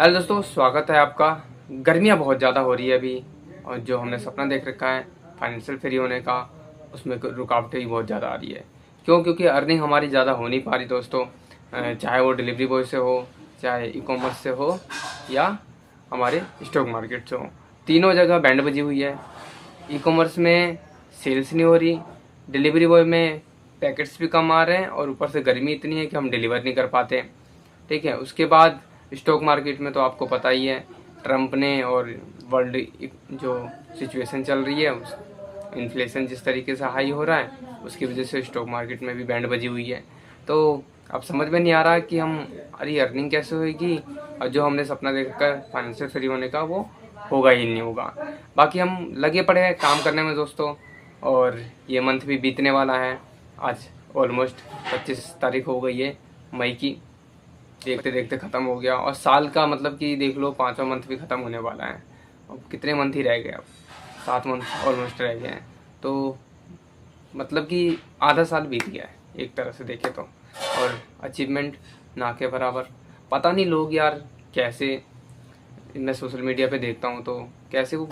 Hello दोस्तों, स्वागत है आपका। गर्मियाँ बहुत ज़्यादा हो रही है अभी, और जो हमने सपना देख रखा है फाइनेंशियल फ्री होने का, उसमें रुकावटें भी बहुत ज़्यादा आ रही है। क्यों? क्योंकि अर्निंग हमारी ज़्यादा हो नहीं पा रही दोस्तों। चाहे वो डिलीवरी बॉय से हो, चाहे ई कॉमर्स से हो, या हमारे स्टॉक मार्केट से हो, तीनों जगह बैंड बजी हुई है। ई कॉमर्स में सेल्स नहीं हो रही, डिलीवरी बॉय में पैकेट्स भी कम आ रहे हैं, और ऊपर से गर्मी इतनी है कि हम डिलीवर नहीं कर पाते। ठीक है, उसके बाद स्टॉक मार्केट में तो आपको पता ही है, ट्रम्प ने और वर्ल्ड जो सिचुएशन चल रही है, उस इन्फ्लेशन जिस तरीके से हाई हो रहा है, उसकी वजह से स्टॉक मार्केट में भी बैंड बजी हुई है। तो अब समझ में नहीं आ रहा कि हम अरे अर्निंग कैसे होगी, और जो हमने सपना देखकर फाइनेंशियल फ्री होने का वो होगा ही नहीं होगा। बाकी हम लगे पड़े हैं काम करने में दोस्तों, और ये मंथ भी बीतने वाला है। आज ऑलमोस्ट 25 तारीख हो गई है मई की, देखते देखते ख़त्म हो गया। और साल का मतलब कि देख लो, 5वां मंथ भी ख़त्म होने वाला है। अब कितने मंथ ही रह गए, अब 7 मंथ ऑलमोस्ट रह गए हैं। तो मतलब कि आधा साल बीत गया है एक तरह से देखे तो, और अचीवमेंट ना के बराबर। पता नहीं लोग यार कैसे, मैं सोशल मीडिया पे देखता हूँ तो कैसे वो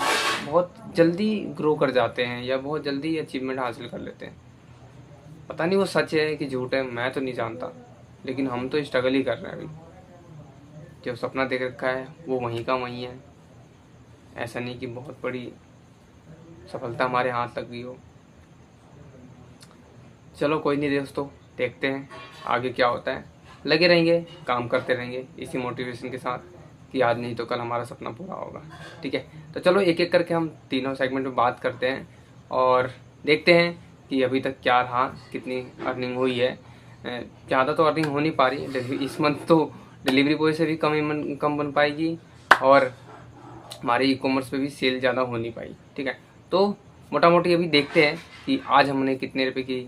बहुत जल्दी ग्रो कर जाते हैं या बहुत जल्दी अचीवमेंट हासिल कर लेते हैं। पता नहीं वो सच है कि झूठ है, मैं तो नहीं जानता, लेकिन हम तो स्ट्रगल ही कर रहे हैं अभी। जो सपना देख रखा है वो वहीं का वहीं है। ऐसा नहीं कि बहुत बड़ी सफलता हमारे हाथ लग गई हो। चलो कोई नहीं दोस्तों, देखते हैं आगे क्या होता है। लगे रहेंगे, काम करते रहेंगे इसी मोटिवेशन के साथ कि आज नहीं तो कल हमारा सपना पूरा होगा। ठीक है, तो चलो एक एक करके हम तीनों सेगमेंट में बात करते हैं, और देखते हैं कि अभी तक क्या रहा, कितनी अर्निंग हुई है। ज़्यादा तो अर्निंग हो नहीं पा रही इस मंथ, तो डिलीवरी बॉय से भी कम बन पाएगी, और हमारे ई कॉमर्स पे भी सेल ज़्यादा हो नहीं पाई। ठीक है, तो मोटा मोटी अभी देखते हैं कि आज हमने कितने रुपए की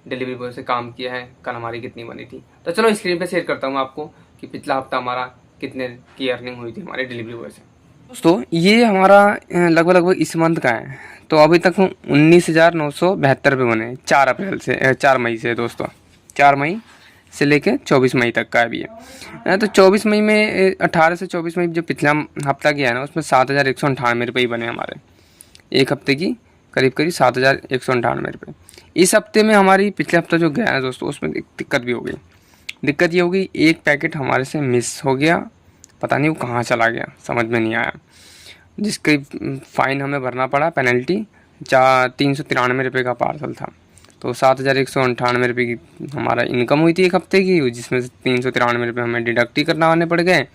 डिलीवरी बॉय से काम किया है, कल हमारी कितनी बनी थी। तो चलो स्क्रीन पे शेयर करता हूँ आपको कि पिछला हफ्ता हमारा कितने की अर्निंग हुई थी हमारे डिलीवरी बॉय से। दोस्तों ये हमारा लगभग लगभग इस मंथ का है, तो अभी तक 19,972 रुपये बने 4 मई से दोस्तों। 4 मई से लेके 24 मई तक का भी है। तो 24 मई में 18 से 24 मई जो पिछला हफ्ता गया है ना, उसमें 7,198 रुपये ही बने हमारे एक हफ्ते की, करीब करीब 7,198 रुपये। इस हफ्ते में हमारी पिछले हफ्ता जो गया है दोस्तों, उसमें एक दिक्कत भी हो गई। दिक्कत ये हो गई, एक पैकेट हमारे से मिस हो गया, पता नहीं वो कहाँ चला गया, समझ में नहीं आया, जिसकी फ़ाइन हमें भरना पड़ा, पेनल्टी 393 रुपये का पार्सल था। तो 7,198 रुपये की हमारा इनकम हुई थी एक हफ्ते की, जिसमें से 393 रुपये हमें डिडक्ट ही करने पड़ गए,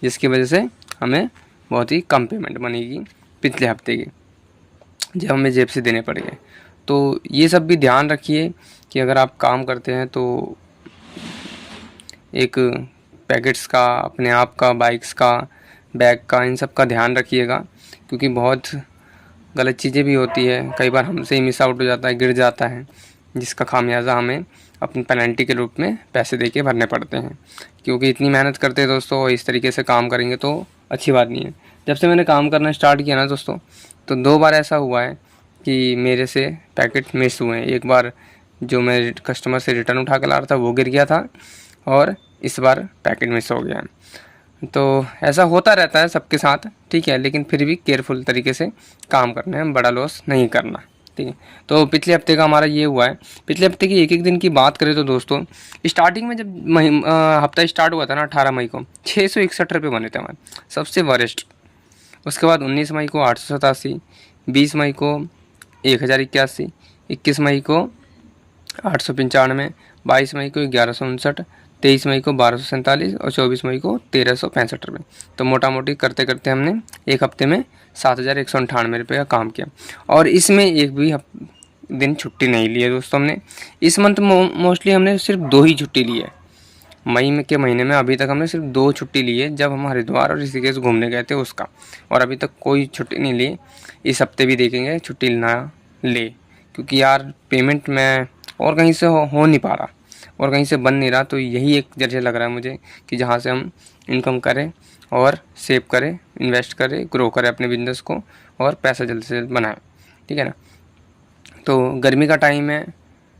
जिसकी वजह से हमें बहुत ही कम पेमेंट बनेगी पिछले हफ्ते की, जो हमें जेब से देने पड़ गए। तो ये सब भी ध्यान रखिए कि अगर आप काम करते हैं तो एक पैकेट्स का, अपने आप का, बाइक्स का, बैग का, इन सब का ध्यान रखिएगा, क्योंकि बहुत गलत चीज़ें भी होती है। कई बार हमसे ही मिस आउट हो जाता है, गिर जाता है, जिसका खामियाजा हमें अपनी पेनल्टी के रूप में पैसे दे के भरने पड़ते हैं। क्योंकि इतनी मेहनत करते हैं दोस्तों, इस तरीके से काम करेंगे तो अच्छी बात नहीं है। जब से मैंने काम करना स्टार्ट किया ना दोस्तों, तो 2 बार ऐसा हुआ है कि मेरे से पैकेट मिस हुए हैं। एक बार जो मैं कस्टमर से रिटर्न उठा कर ला रहा था वो गिर गया था, और इस बार पैकेट मिस हो गया। तो ऐसा होता रहता है सबके साथ, ठीक है, लेकिन फिर भी केयरफुल तरीके से काम करना है, बड़ा लॉस नहीं करना। ठीक है, तो पिछले हफ्ते का हमारा ये हुआ है। पिछले हफ्ते की एक एक दिन की बात करें तो दोस्तों, स्टार्टिंग में जब हफ्ता स्टार्ट हुआ था ना, 18 मई को 661 रुपये बने थे हमारे, सबसे वरिष्ठ। उसके बाद 19 मई को 887, 20 मई को 1081, 21 मई को 895, 22 मई को 1159, 23 मई को 1247 और 24 मई को 1365 रुपये। तो मोटा मोटी करते करते हमने एक हफ्ते में 7,198 रुपये का काम किया, और इसमें एक भी दिन छुट्टी नहीं ली है दोस्तों हमने। इस मंथ मोस्टली हमने सिर्फ 2 ही छुट्टी ली है। मई में के महीने में अभी तक हमने सिर्फ 2 छुट्टी ली है, जब हम हरिद्वार और ऋषिकेश घूमने गए थे उसका, और अभी तक कोई छुट्टी नहीं ली। इस हफ्ते भी देखेंगे छुट्टी ना ले, क्योंकि यार पेमेंट में और कहीं से हो नहीं पा रहा, और कहीं से बन नहीं रहा। तो यही एक जरिया लग रहा है मुझे कि जहाँ से हम इनकम करें और सेव करें, इन्वेस्ट करें, ग्रो करें अपने बिजनेस को, और पैसा जल्द से जल्द बनाएं। ठीक है ना। तो गर्मी का टाइम है,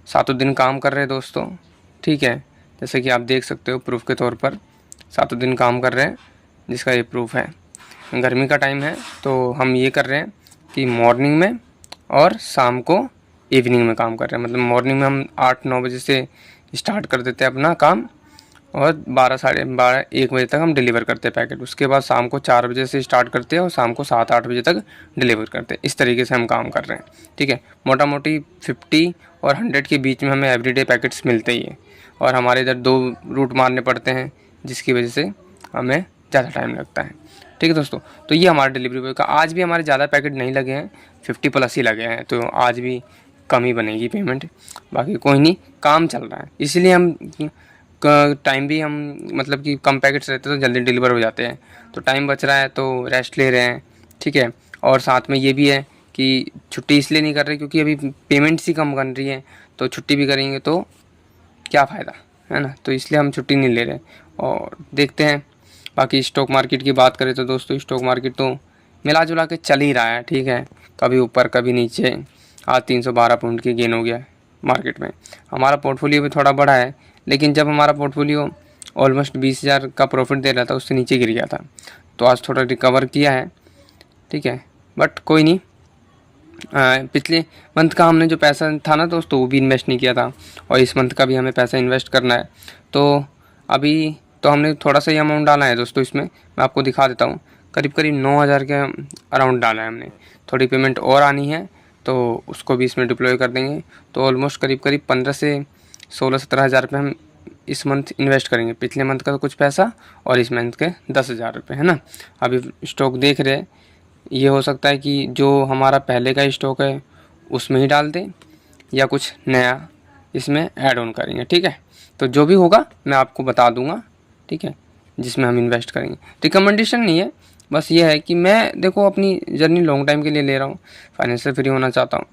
7 दिन काम कर रहे हैं दोस्तों। ठीक है, जैसे कि आप देख सकते हो प्रूफ के तौर पर 7 दिन काम कर रहे हैं, जिसका ये प्रूफ है। गर्मी का टाइम है तो हम ये कर रहे हैं कि मॉर्निंग में और शाम को इवनिंग में काम कर रहे हैं। मतलब मॉर्निंग में हम 8-9 बजे से स्टार्ट कर देते हैं अपना काम और 12 साढ़े 12 1 बजे तक हम डिलीवर करते हैं पैकेट। उसके बाद शाम को 4 बजे से स्टार्ट करते हैं और शाम को 7-8 बजे तक डिलीवर करते हैं। इस तरीके से हम काम कर रहे हैं, ठीक है। मोटा मोटी 50 और 100 के बीच में हमें एवरीडे पैकेट्स मिलते ही हैं और हमारे इधर 2 रूट मारने पड़ते हैं, जिसकी वजह से हमें ज़्यादा टाइम लगता है, ठीक है दोस्तों। तो ये हमारा डिलीवरी बॉय का। आज भी हमारे ज़्यादा पैकेट नहीं लगे हैं, 50+ ही लगे हैं, तो आज भी कम ही बनेगी पेमेंट। बाकी कोई नहीं, काम चल रहा है, इसलिए हम टाइम भी हम मतलब कि कम पैकेट्स रहते तो जल्दी डिलीवर हो जाते हैं, तो टाइम बच रहा है तो रेस्ट ले रहे हैं, ठीक है। और साथ में ये भी है कि छुट्टी इसलिए नहीं कर रहे क्योंकि अभी पेमेंट्स ही कम बन रही है, तो छुट्टी भी करेंगे तो क्या फ़ायदा, है ना। तो इसलिए हम छुट्टी नहीं ले रहे और देखते हैं। बाकी स्टॉक मार्केट की बात करें तो दोस्तों स्टॉक मार्केट तो मिला जुला के चल ही रहा है, ठीक है। कभी ऊपर कभी नीचे। आज 312 पॉइंट की गेन हो गया मार्केट में। हमारा पोर्टफोलियो भी थोड़ा बढ़ा है, लेकिन जब हमारा पोर्टफोलियो ऑलमोस्ट 20,000 का प्रॉफिट दे रहा था उससे नीचे गिर गया था, तो आज थोड़ा रिकवर किया है, ठीक है। बट कोई नहीं, पिछले मंथ का हमने जो पैसा था ना दोस्तों वो भी इन्वेस्ट नहीं किया था और इस मंथ का भी हमें पैसा इन्वेस्ट करना है। तो अभी तो हमने थोड़ा सा ही अमाउंट डाला है दोस्तों, इसमें मैं आपको दिखा देता हूँ। करीब करीब 9,000 के अराउंड डाला है हमने। थोड़ी पेमेंट और आनी है तो उसको भी इसमें डिप्लॉय कर देंगे, तो ऑलमोस्ट करीब करीब 15 से 16-17 हज़ार रुपये हम इस मंथ इन्वेस्ट करेंगे। पिछले मंथ का तो कुछ पैसा और इस मंथ के 10,000 रुपये, है ना। अभी स्टॉक देख रहे हैं, ये हो सकता है कि जो हमारा पहले का स्टॉक है उसमें ही डाल दें या कुछ नया इसमें ऐड ऑन करेंगे, ठीक है। तो जो भी होगा मैं आपको बता दूंगा, ठीक है, जिसमें हम इन्वेस्ट करेंगे। रिकमेंडेशन नहीं है, बस ये है कि मैं देखो अपनी जर्नी लॉन्ग टाइम के लिए ले रहा हूँ, फाइनेंशियल फ्री होना चाहता हूँ,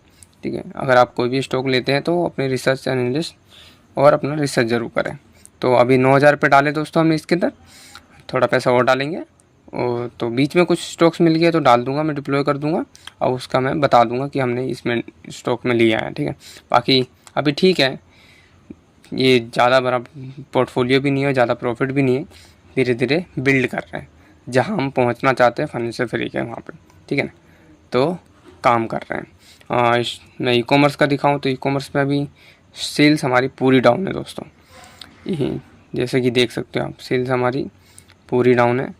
ठीक है। अगर आप कोई भी स्टॉक लेते हैं तो अपने रिसर्च एनालिस्ट और अपना रिसर्च ज़रूर करें। तो अभी 9,000 रुपये डाले दोस्तों हमने इसके अंदर, थोड़ा पैसा और डालेंगे और तो बीच में कुछ स्टॉक्स मिल गए तो डाल दूंगा, मैं डिप्लॉय कर दूंगा और उसका मैं बता दूंगा कि हमने इसमें स्टॉक में लिया है, ठीक है। बाकी अभी ठीक है, ये ज़्यादा बड़ा पोर्टफोलियो भी नहीं है, ज़्यादा प्रॉफिट भी नहीं है, धीरे धीरे बिल्ड कर रहे हैं जहाँ हम पहुँचना चाहते हैं फाइनेंशियल फ्री के वहाँ पे, ठीक है ना। तो काम कर रहे हैं। मैं ई कॉमर्स का दिखाऊँ तो ई कॉमर्स में अभी सेल्स हमारी पूरी डाउन है दोस्तों। यही जैसे कि देख सकते हो आप, सेल्स हमारी पूरी डाउन है।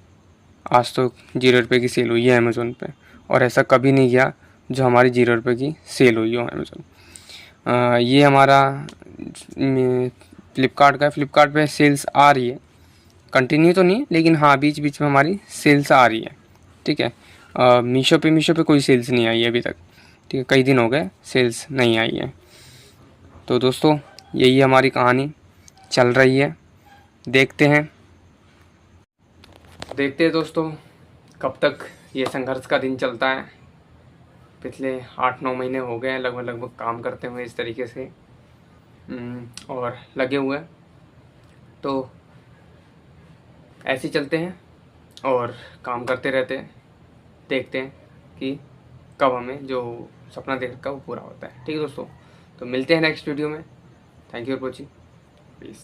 आज तो 0 रुपये की सेल हुई है अमेज़ोन पे, और ऐसा कभी नहीं किया जो हमारी 0 रुपये की सेल हुई हो अमेज़ोन। ये हमारा फ्लिपकार्ट का है। फ्लिपकार्ट पे सेल्स आ रही है, कंटिन्यू तो नहीं लेकिन हाँ बीच बीच में हमारी सेल्स आ रही है, ठीक है। मीशो पे कोई सेल्स नहीं आई है अभी तक, ठीक है। कई दिन हो गए सेल्स नहीं आई है। तो दोस्तों यही हमारी कहानी चल रही है, देखते हैं दोस्तों कब तक ये संघर्ष का दिन चलता है। पिछले 8-9 महीने हो गए हैं लगभग काम करते हुए इस तरीके से, और लगे हुए हैं। तो ऐसे ही चलते हैं और काम करते रहते हैं, देखते हैं कि कब हमें जो सपना देख रखा वो पूरा होता है, ठीक है दोस्तों। तो मिलते हैं नेक्स्ट वीडियो में। Thank you for watching, please.